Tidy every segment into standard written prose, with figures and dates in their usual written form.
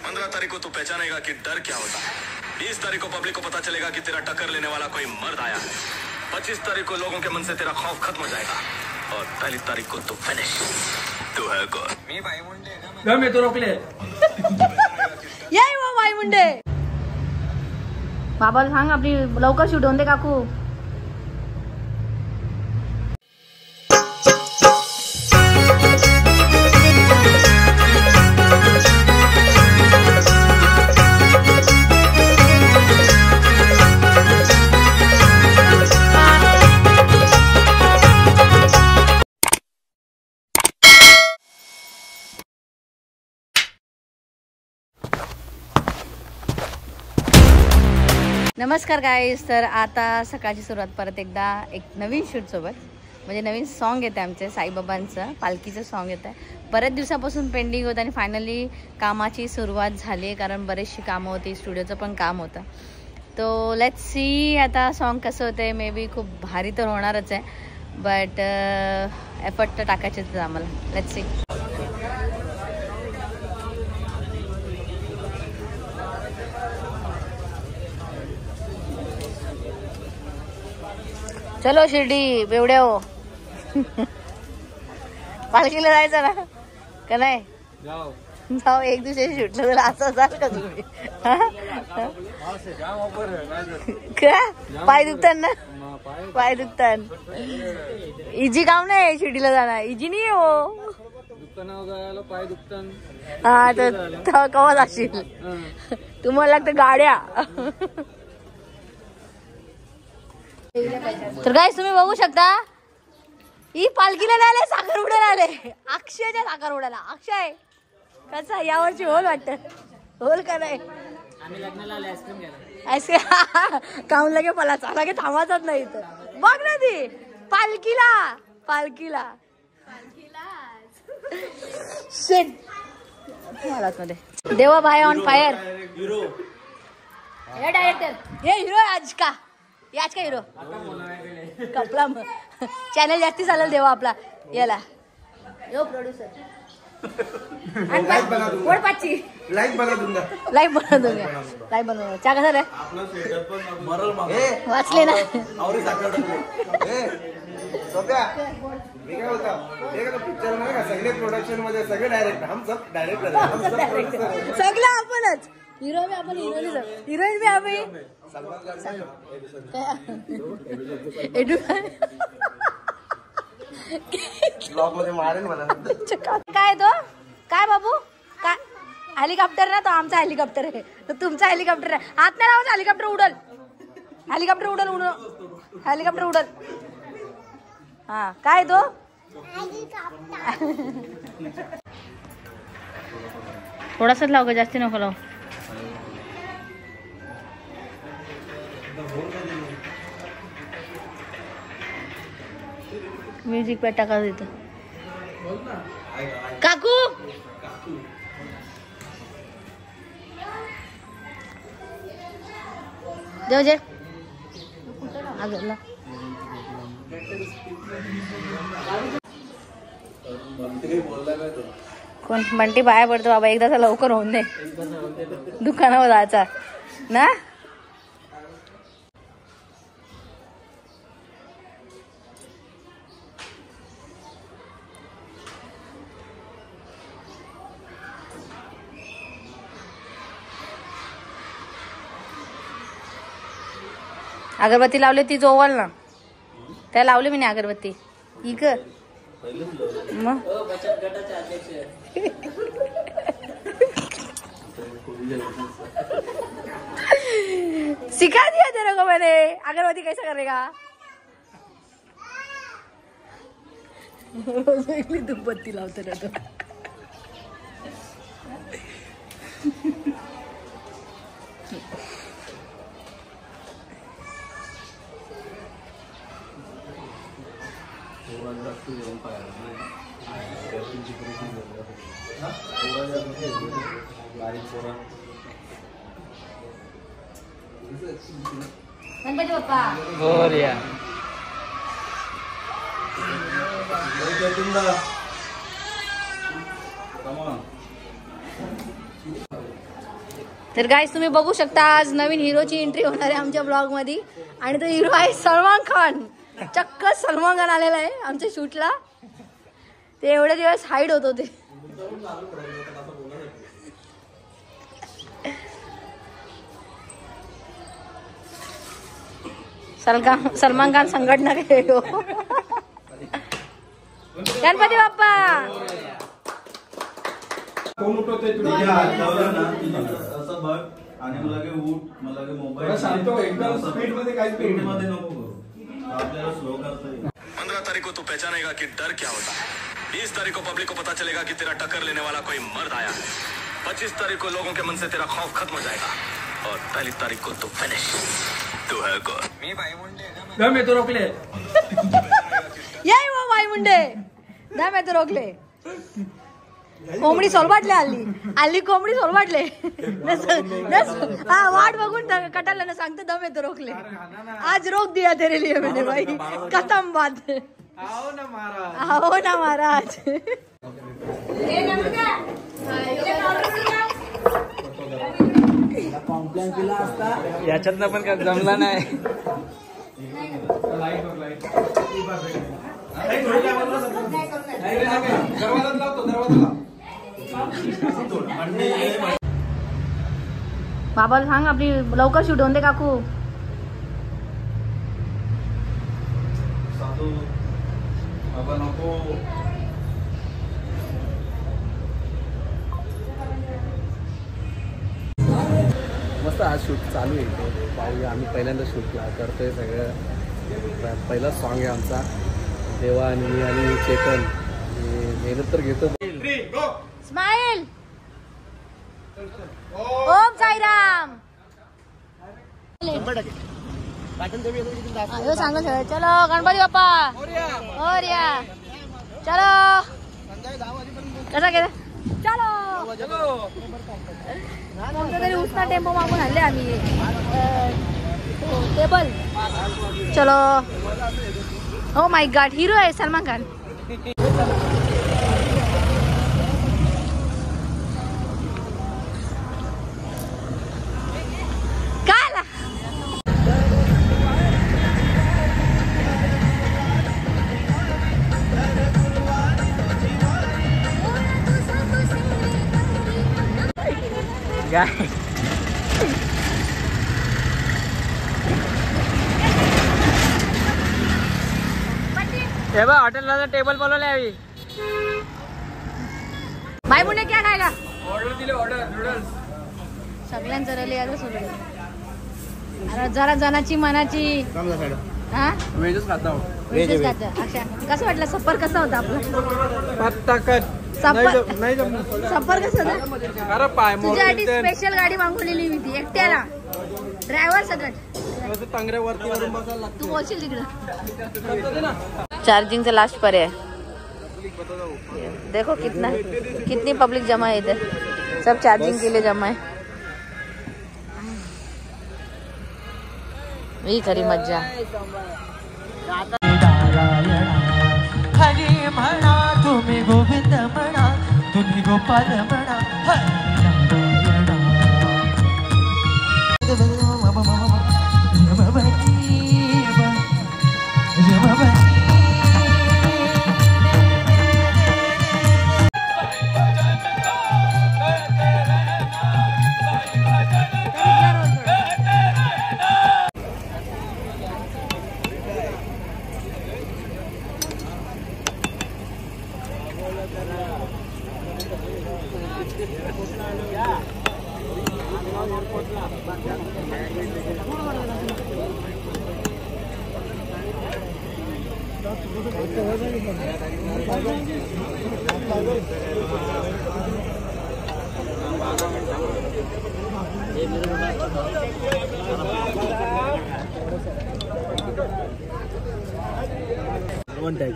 15 तारीख को तू पहचानेगा कि डर क्या होता है। 20 तारीख को पब्लिक को पता चलेगा कि तेरा टक्कर लेने वाला कोई मर्द आया है। 25 तारीख को लोगों के मन से तेरा खौफ खत्म हो जाएगा और 1 तारीख को तू फिनिश। तू है कौन? मी भाई मुंडे मैं तो रोकले यही वो भाई मुंडे बाबाला सांग आपली लवकर शूट होऊन दे काकू। नमस्कार गाईज, तर आता सकाळची सुरुवात परत एकदा एक नवीन शूटसोबत, म्हणजे नवीन सॉन्ग येतं आमचे साईबाबांचं पालखीचं सॉन्ग येतं आहे। बरेच दिवसापासून पेंडिंग होतं आणि फायनली कामाची सुरुवात झाली आहे, कारण बरेचशी कामं होती, स्टुडिओचं पण काम होतं। तो लेट्स सी आता सॉन्ग कसं होतं आहे। मे बी खूप भारी तर होणारच आहे, बट एफर्ट तर टाकायचेच आम्हाला। Let's see. चलो शिर्डी बेवड्या हो पालखीला जायचं ना का नाही? जाऊ एक दिवशी शूटला असं असाल का तुम्ही? पाय दुखतात ना, पाय दुखतात। इजी काम नाही शिर्डीला जाणार, इजी नाही हो। पाय दुखतात हा तर कवा जाशील? तुम्हाला लागतं गाड्या। तर गाईस तुम्ही बघू शकता ही पालखीला आले, साखर उडायला आले, अक्षयच्या साखर उडायला। अक्षय कसा यावरची होल वाटत? होल का नाही? आईस्क्रीम खाऊन लगे मला चाला की थांबायचंच नाही इथं। बघ ना ती पालखीला पालखीला मध्ये देवा भाई ऑन फायर। हे डायरेक्टर हे हिरो आज का? आज का हिरो कपला चॅनल जास्ती चालेल देवा आपला याला। यो प्रोड्यूसर लाईक बनवा दूंगा, लाईक बनवा चा कसं रे वाचले ना पिक्चर मध्ये सगळे प्रोडक्शन मध्ये सगळे डायरेक्ट हम सब डायरेक्टर सगळं आपणच। हिरो भी आपण हिरोईन भी आम्ही काय तो काय बाबू काय हेलिकॉप्टर ना? तो आमचा हेलिकॉप्टर आहे, तो तुमचा हेलिकॉप्टर आहे। हात नाही लावायचा, हेलिकॉप्टर उडल, हेलिकॉप्टर उडल हेलिकॉप्टर उडल। हा काय तो थोडासाच लाव ग, जास्ती नको लाव। म्युझिक पे टाका देतो काकू। देव जे आगला कोण म्हणते बाया पडतो बाबा, एकदा लवकर होऊन दे, दुकानावर जायचा ना। अगरबत्ती लावली ती जोवाल ना, त्या लावली मी अगरबत्ती इक मग सिखा दिया तेरे को मैंने अगरबत्ती कैसे करेगा। दुबत्ती लावते ना तो गणपती बाप्पा बोलिया तर गाईस तुम्ही बघू शकता आज नवीन हिरोची एंट्री होणार आहे आमच्या ब्लॉग मध्ये आणि तो हिरो आहे सलमान खान. चक्क सलमान खान आलेला आहे आमच्या शूटला. ते एवढे दिवस हाईड होत होते. सलमान खान संघटना के हो. गणपती बाप्पा आणि मला उठ मला मोबाईल शांत एकदम स्पीड मध्ये काही स्पीड मध्ये नको करू आपल्याला स्लो करता येईल. 15 तारीख को तू पहचानेगा कि डर क्या होता है. 20 तारीख को पब्लिक को पता चलेगा कि तेरा टक्कर लेने वाला कोई मर्द आया है. 25 तारीख को लोगों के मन से तेरा खौफ खत्म हो जाएगा और पहली तारीख को तू फिनिश. तू है कौन? मी भाई मुंडे मैं तो रोकले याय वो भाई मुंडे ना मैं तो रोकले. कोंबडी सोलवाटले आली कोंबडी सोलवाटले हा वाट बघून कटाला ना सांगते दम येतो रोकले. आज रोक दिया तेरे लिए मैंने भाई खत्म बात. आओ ना महाराज. याच्यातनं पण काय जमला नाही. बाबाला सांग आपली लवकर शूट होऊन दे काकू. बाबा नको मस्त आज शूट चालू आहे. पाहूया आम्ही पहिल्यांदा शूटला करतोय सगळं. पहिला सॉन्ग आहे आमचा. देवा आणि मी आणि चेतन मेहनत तर घेतो. स्माइल ओम साईराम सांग सगळं. चलो गणपती बाप्पा मोरया. चलो कसा केला चलो कोणता तरी उसना टेम्पो मागून आणले आम्ही टेबल. चलो ओ माय गॉड हिरो आहे सलमान खान. हॉटेलला टेबल बोलवले आम्ही. भाई मुंडे क्या खाएगा. ऑर्डर दिले नूडल्स. सगळ्यांचं रले आलं सोडलं. अरे जरा जनाची मनाची हा व्हेजच खाता. व्हेजच खाता. अच्छा कसं वाटलं सफर कसा होता आपला. सफर कसं होता. तुझ्यासाठी स्पेशल गाडी मागवलेली मी ती एकट्याला ड्रायव्हर सकट. तू बोलशील तिकडं. चार्जिंगचा लास्ट पर है. देखो कितनी पब्लिक जमा है इधर. सब चार्जिंग के लिए जमा है. ही खरी मज्जा. हरी म्हणा तुम्ही गोविंद म्हणा तुम्ही गोपाल म्हणा.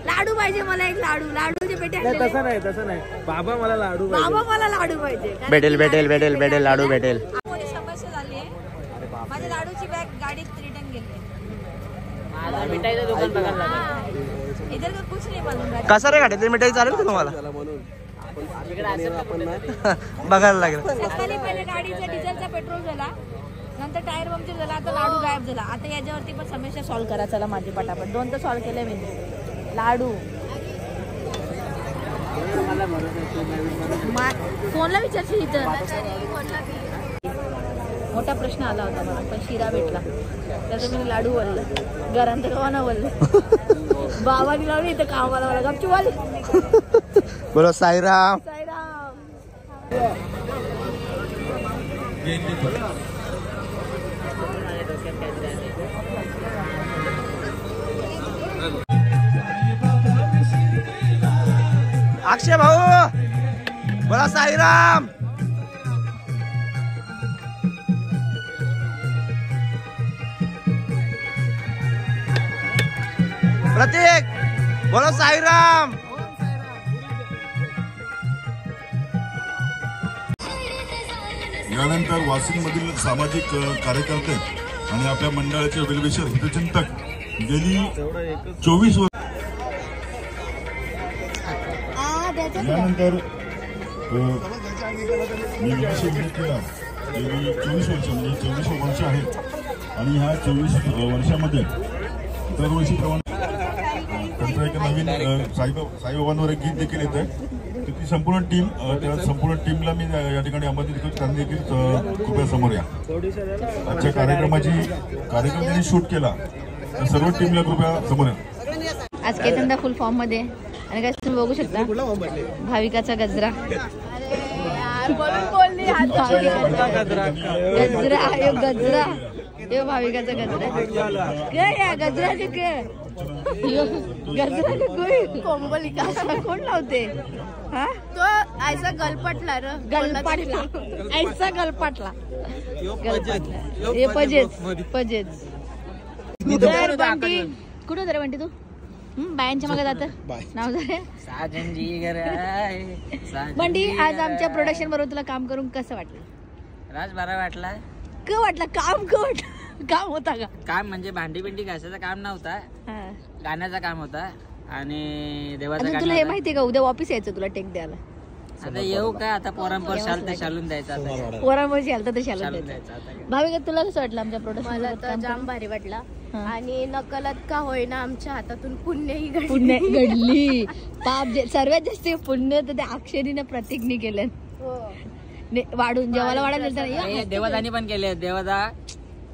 लाडू पाहिजे मला एक. लाडूचे पेटे. तसं नाही बाबा मला लाडू पाहिजे. भेटेल लाडू भेटेल. समस्या झाली आहे. माझ्या लाडूची बॅग गाडीत रिटर्न गेली. मिठाईचं दुकान बघायला इधर का कुछ नाही मालूम. कसं रे गाडी मिठाई चालेल का तुम्हाला. आपण बघायला लागेल. सकाळी पहिले गाडीचा डिझेलचा पेट्रोल झाला, नंतर टायर पंक्चर झाला, आता लाडू गायब झाला. आता याच्यावरती पण समस्या सॉल्व्ह करा. चला माझी पटापट 2 तर सॉल्व्ह केले मी. लाडू फोनला विचारशील इथं. मोठा प्रश्न आला होता मला, पण शिरा भेटला त्याचं मी लाडू वळलं. घरांत गावाना वळलं. बाबानी लावली इथं कामाला मला गपची वाली. बोलो साईराम. साईराम. अक्षय भाऊ बोला साईराम. प्रतीक बोलो साईराम. यानंतर वाशिममधील सामाजिक कार्यकर्ते आणि आपल्या मंडळाचे वेलविशर हितचिंतक गेली 24 वर्ष. यानंतर मी विदेशी केला गेली 24 वर्ष म्हणजे 24 वर्ष आहेत आणि ह्या 24 वर्षामध्ये दरवर्षीप्रमाणे त्यांचं एक नवीन साईबाबांवर एक गीत देखील येत आहे. तर ती संपूर्ण टीम त्या संपूर्ण टीमला मी या ठिकाणी आमंत्रित करतो. त्यांनी देखील कृपया समोर या. आजच्या कार्यक्रम त्यांनी शूट केला तर सर्व टीमला कृपया समोर या. आज केतनदा फुल फॉर्म मध्ये आणि काय तुम्ही बघू शकता भाविकाचा गजरा. गजरा हे भाविकाचा गजरा. गजरा कोंबलिका कोण लावते तो ऐसा गलपटला र गलपटला ऐसा गलपटला हे पजेच. कुठं रे बंटी तू बायांच्या मागे जात नाव झालं बंटी. आज आमच्या प्रोडक्शन बरोबर तुला काम करून कसं वाटलं? राज बरा वाटला. क वाटलं काम क वाटलं? काम होता का? काम म्हणजे भांडी बिंडी घासायचं काम नव्हता, गाण्याचं काम होता आणि देवाचं. तुला हे माहितीये का उद्या ऑफिस यायचं तुला टेक द्यायला? आता येऊ का? आता पोरांपर शालून द्यायचं. पोरांवर शालतं तर शालून द्यायचं. भाविका तुला कसं वाटलं आमच्या प्रोडक्शन? मला तर जाम भारी वाटला आणि नकलत का होईना आमच्या हातातून पुण्यही घडली. पाप सर्वात जास्त पुण्य तर त्या अक्षरीने प्रतीकने केलं. वाढून जेवायला वाढायला देवादानी पण केले. देवादा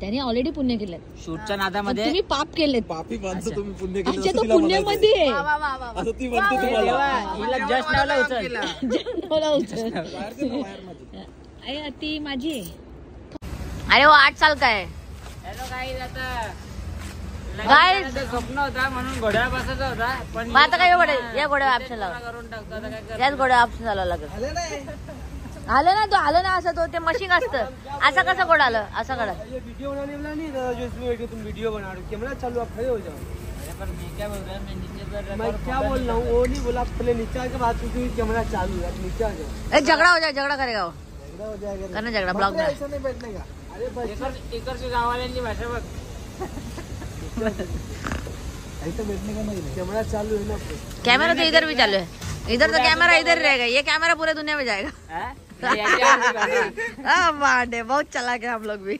त्यांनी ऑलरेडी पुण्य केलं. शूटच्या नादामध्ये तुम्ही पाप केले. माणसं तुम्ही पुण्य केलं अच्छा तो पुण्यामध्ये असं ती म्हणते तुम्हाला. जस्ट नावला उचल. ती माझी. अरे वो 8 साल का है. स्वप्न होता म्हणून घोड्यावर बसायचा होता, पण आता काय या घोड्यावर ऑप्शन लावला. याच घोड्यावर ऑप्शन झाला लागेल. आलं ना तो आलं ना असं तो ते मशीन असतं. असं कसं घोडा आलं असं काढा. वीडियो बनाने वाला नहीं था जो इसमें बैठे तुम वीडियो बना रहे हो, कैमरा चालू आप खड़े हो जाओ. मैं क्या बोल रहा हूँ, मैं नीचे मैं क्या बोल रहा हूँ वो नहीं बोला. पहले नीचे आके बात क्योंकि कैमरा चालू है. नीचे आ जाओ. झगड़ा हो जाए. झगड़ा करेगा वो. हो जाएगा करना झगड़ा ब्लॉग में. ऐसा नहीं बैठने का. अरे इकडची गाववाल्यांची भाषा बघ. ऐसा बैठने का नहीं. कैमरा चालू है ना. कैमरा तो इधर भी चालू है. इधर तो कैमरा इधर रहेगा. ये कैमरा पूरे दुनिया में जाएगा. बहुत चला गया हम लोग भी.